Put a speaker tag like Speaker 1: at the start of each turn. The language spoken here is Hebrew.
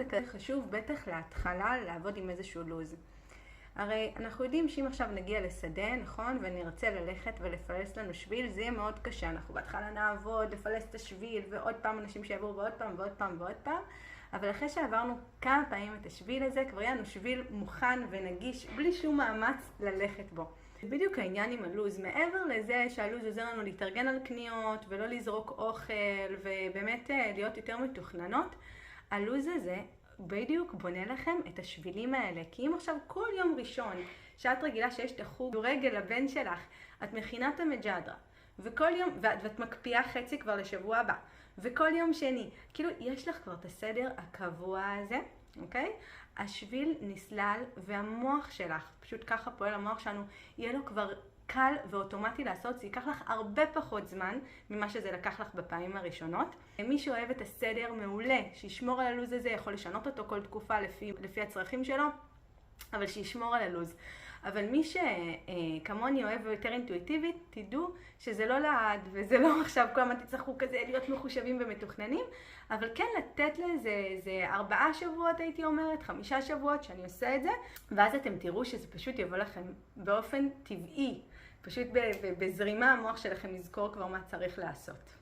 Speaker 1: זה כזה חשוב, בטח להתחלה, לעבוד עם איזשהו לוז. הרי אנחנו יודעים שאם עכשיו נגיע לשדה, נכון? ונרצה ללכת ולפלס לנו שביל, זה יהיה מאוד קשה. אנחנו בהתחלה נעבוד, לפלס את השביל, ועוד פעם אנשים שיעברו ועוד פעם ועוד פעם ועוד פעם. אבל אחרי שעברנו כמה פעמים את השביל הזה, כבר יהיה לנו שביל מוכן ונגיש, בלי שום מאמץ ללכת בו. בדיוק העניין עם הלוז. מעבר לזה שהלוז עוזר לנו להתארגן על קניות, ולא לזרוק אוכל, ובאמת להיות יותר מתוכננות, הלוז הזה בדיוק בונה לכם את השבילים האלה. כי אם עכשיו כל יום ראשון שאת רגילה שיש את החוג רגל לבן שלך, את מכינה את המג'דרה, וכל יום, ואת מקפיאה חצי כבר לשבוע הבא, וכל יום שני, כאילו יש לך כבר את הסדר הקבוע הזה, אוקיי? השביל נסלל והמוח שלך, פשוט ככה פועל המוח שלנו, יהיה לו כבר קל ואוטומטי לעשות, זה ייקח לך הרבה פחות זמן ממה שזה לקח לך בפעמים הראשונות. מי שאוהב את הסדר מעולה, שישמור על הלוז הזה, יכול לשנות אותו כל תקופה לפי הצרכים שלו, אבל שישמור על הלוז. אבל מי שכמוני אוהב יותר אינטואיטיבית, תדעו שזה לא לעד, וזה לא עכשיו כל הזמן תצטרכו כזה להיות מחושבים ומתוכננים, אבל כן לתת לזה 4 שבועות הייתי אומרת, 5 שבועות שאני עושה את זה, ואז אתם תראו שזה פשוט יבוא לכם באופן טבעי, פשוט בזרימה המוח שלכם יזכור כבר מה צריך לעשות.